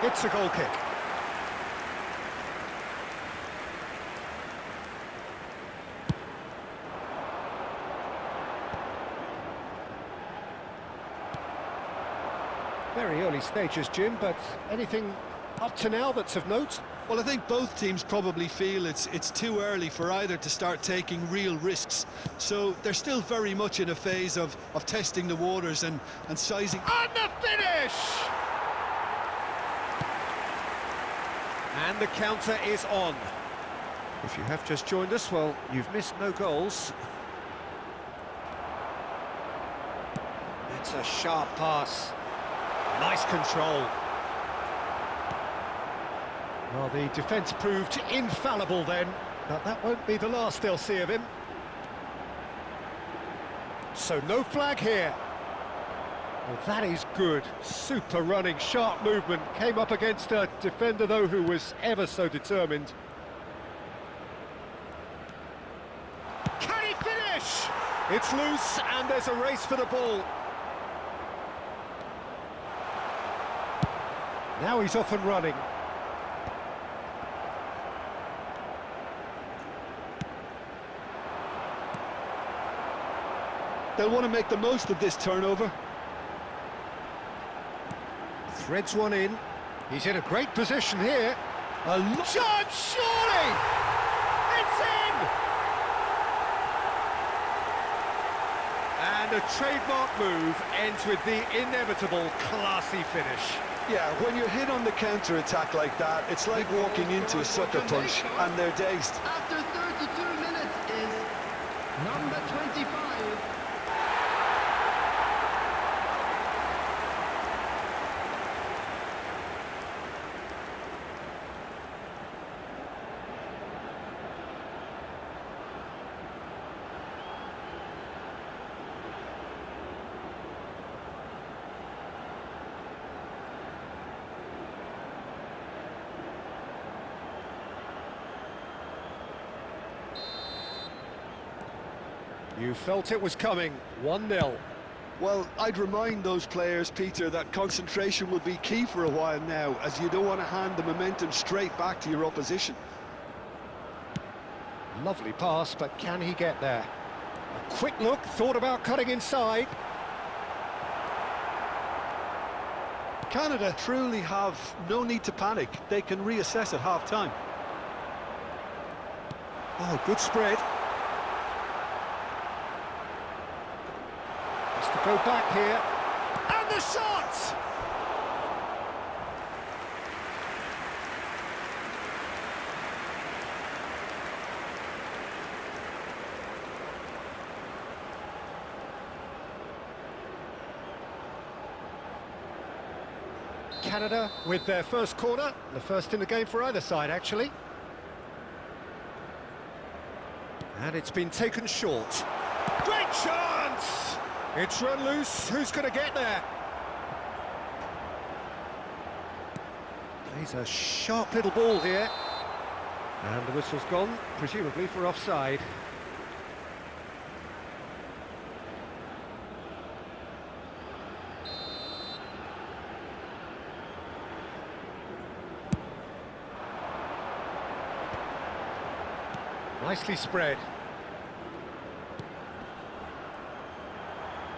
It's a goal kick. Very early stages, Jim, but anything up to now that's of note? Well, I think both teams probably feel it's too early for either to start taking real risks. So they're still very much in a phase of testing the waters and sizing. And the finish! And the counter is on. If you have just joined us, well, you've missed no goals. It's a sharp pass. Nice control. Well, the defence proved infallible then, but that won't be the last they'll see of him. So no flag here. Well, that is good. Super running, sharp movement. Came up against a defender, though, who was ever so determined. Can he finish? It's loose, and there's a race for the ball. Now he's off and running. They'll want to make the most of this turnover. Threads one in. He's in a great position here. A chance, surely! It's in! And a trademark move ends with the inevitable classy finish. Yeah, when you're hit on the counter-attack like that, it's like walking into a sucker punch, and they're dazed. After 32 minutes is number 25. You felt it was coming. 1-0. Well, I'd remind those players, Peter, that concentration will be key for a while now, as you don't want to hand the momentum straight back to your opposition. Lovely pass, but can he get there? A quick look, thought about cutting inside. Canada truly have no need to panic. They can reassess at half-time. Oh, good spread. Go back here, and the shot! Canada with their first corner, the first in the game for either side, actually. And it's been taken short. Great chance! It's run loose, who's going to get there? He's a sharp little ball here. And the whistle's gone, presumably for offside. Nicely spread.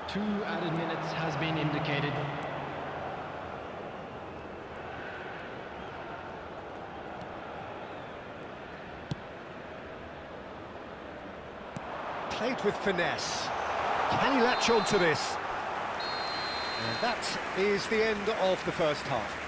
2 added minutes has been indicated. Played with finesse. Can he latch on to this? And that is the end of the first half.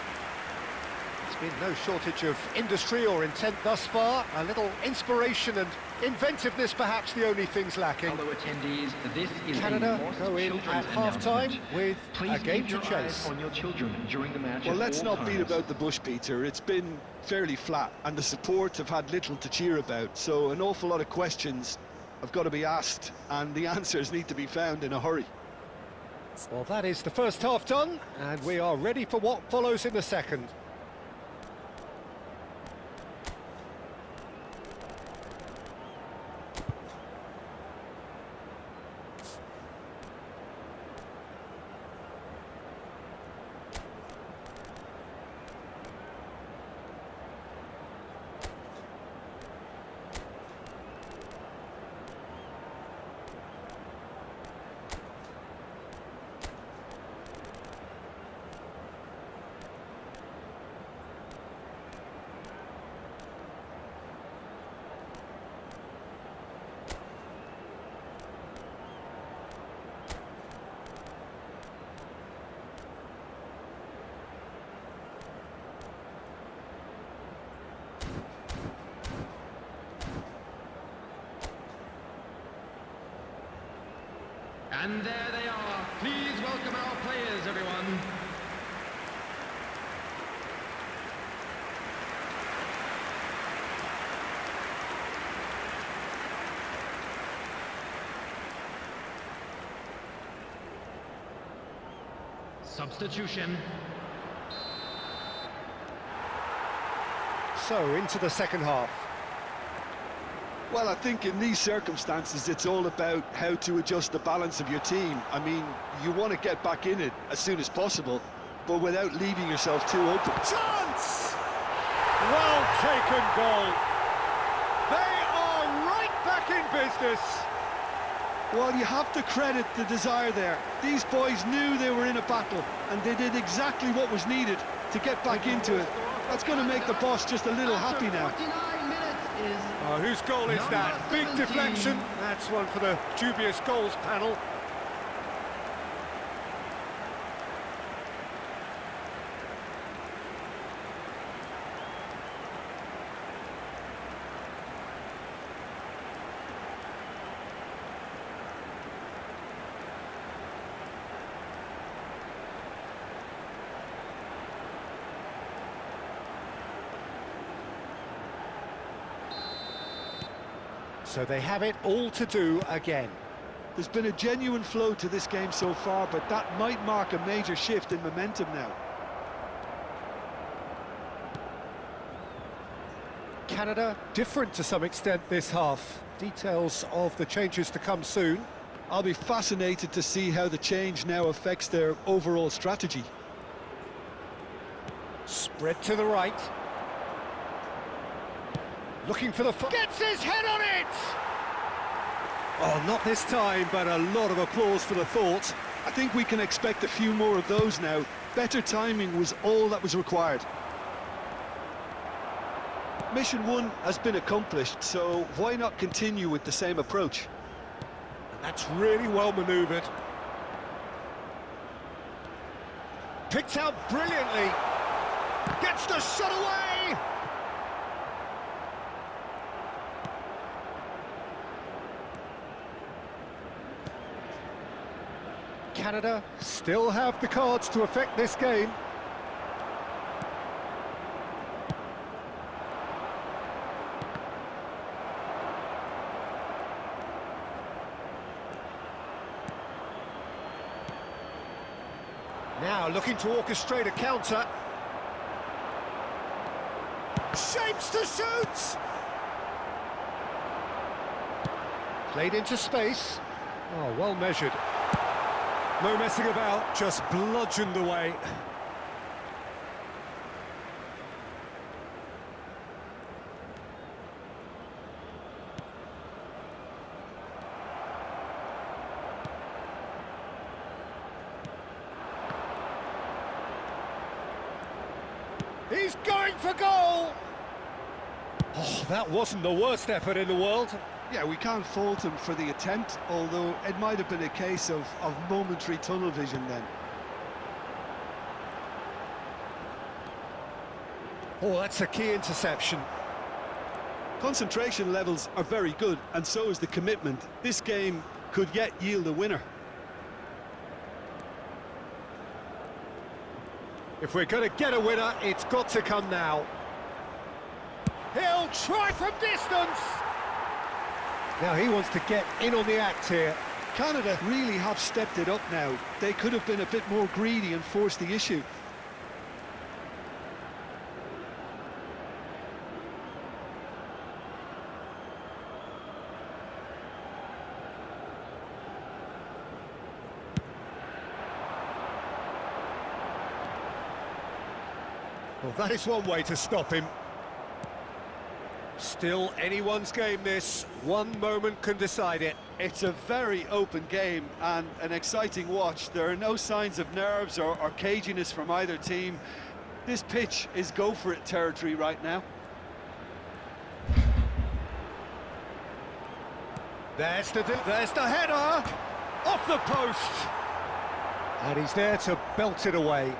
There's been no shortage of industry or intent thus far. A little inspiration and inventiveness, perhaps the only things lacking. Fellow attendees, this is Canada go in at half-time with a game to chase. On your children during the match. Well, let's not beat about the bush, Peter. It's been fairly flat, and the support have had little to cheer about. So an awful lot of questions have got to be asked, and the answers need to be found in a hurry. Well, that is the first half done, and we are ready for what follows in the second. And there they are. Please welcome our players, everyone. Substitution. So, into the second half. Well, I think in these circumstances, it's all about how to adjust the balance of your team. I mean, you want to get back in it as soon as possible, but without leaving yourself too open. Chance! Well taken goal. They are right back in business. Well, you have to credit the desire there. These boys knew they were in a battle, and they did exactly what was needed to get back into it. That's going to make the boss just a little happy now. 49 minutes is Whose goal is that? Big 17. deflection. That's one for the dubious goals panel. So they have it all to do again. There's been a genuine flow to this game so far, but that might mark a major shift in momentum now. Canada different to some extent this half. Details of the changes to come soon. I'll be fascinated to see how the change now affects their overall strategy. Spread to the right. Looking for the foot. Gets his head on it! Oh, not this time, but a lot of applause for the thought. I think we can expect a few more of those now. Better timing was all that was required. Mission 1 has been accomplished, so why not continue with the same approach? And that's really well manoeuvred. Picked out brilliantly. Gets the shot away! Canada still have the cards to affect this game. Now looking to orchestrate a counter. Shapes to shoot! Played into space. Oh, well measured. No messing about, just bludgeoned away. He's going for goal! Oh, that wasn't the worst effort in the world. Yeah, we can't fault him for the attempt, although it might have been a case of momentary tunnel vision then. Oh, that's a key interception. Concentration levels are very good, and so is the commitment. This game could yet yield a winner. If we're going to get a winner, it's got to come now. He'll try from distance! Now he wants to get in on the act here. Canada really have stepped it up now. They could have been a bit more greedy and forced the issue. Well, that is one way to stop him. Still anyone's game this. One moment can decide it. It's a very open game and an exciting watch. There are no signs of nerves or caginess from either team. This pitch is go-for-it territory right now. There's the header! Off the post! And he's there to belt it away.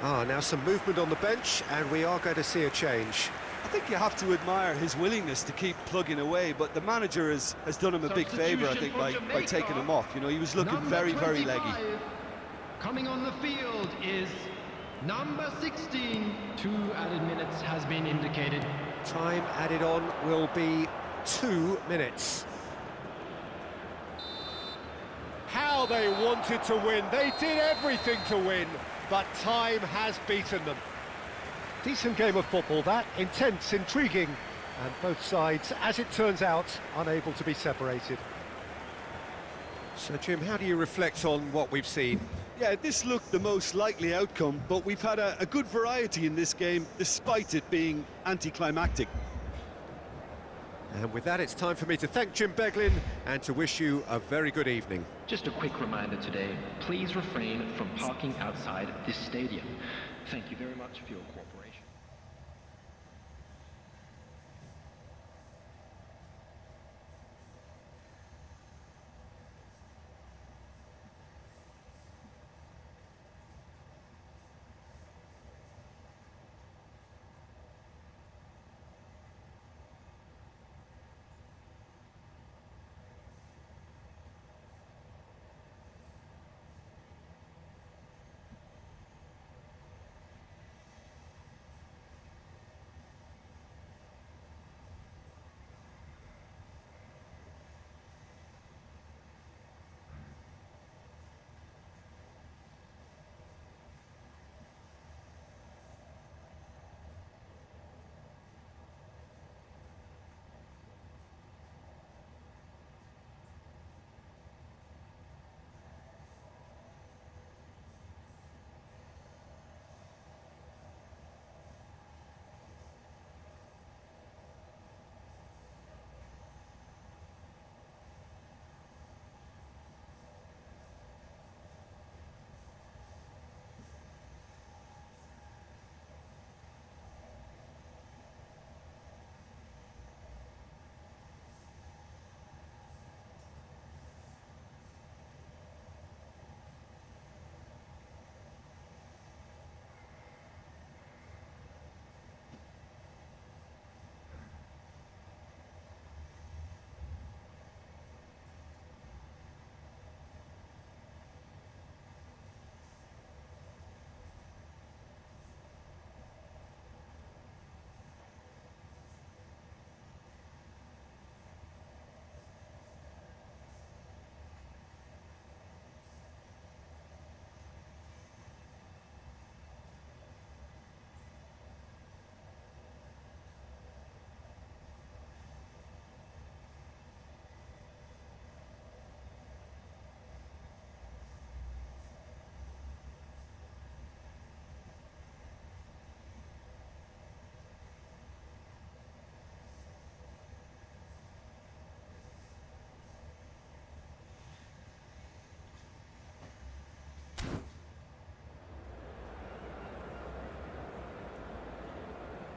Now some movement on the bench, and we are going to see a change. I think you have to admire his willingness to keep plugging away, but the manager has done him a big favour, I think, by taking him off. You know, he was looking very, very leggy. Coming on the field is number 16. 2 added minutes has been indicated. Time added on will be 2 minutes. How they wanted to win. They did everything to win, but time has beaten them. Decent game of football, that. Intense, intriguing, and both sides, as it turns out, unable to be separated. So, Jim, how do you reflect on what we've seen? Yeah, this looked the most likely outcome, but we've had a good variety in this game, despite it being anticlimactic. And with that, it's time for me to thank Jim Beglin and to wish you a very good evening. Just a quick reminder today, please refrain from parking outside this stadium. Thank you very much for your cooperation.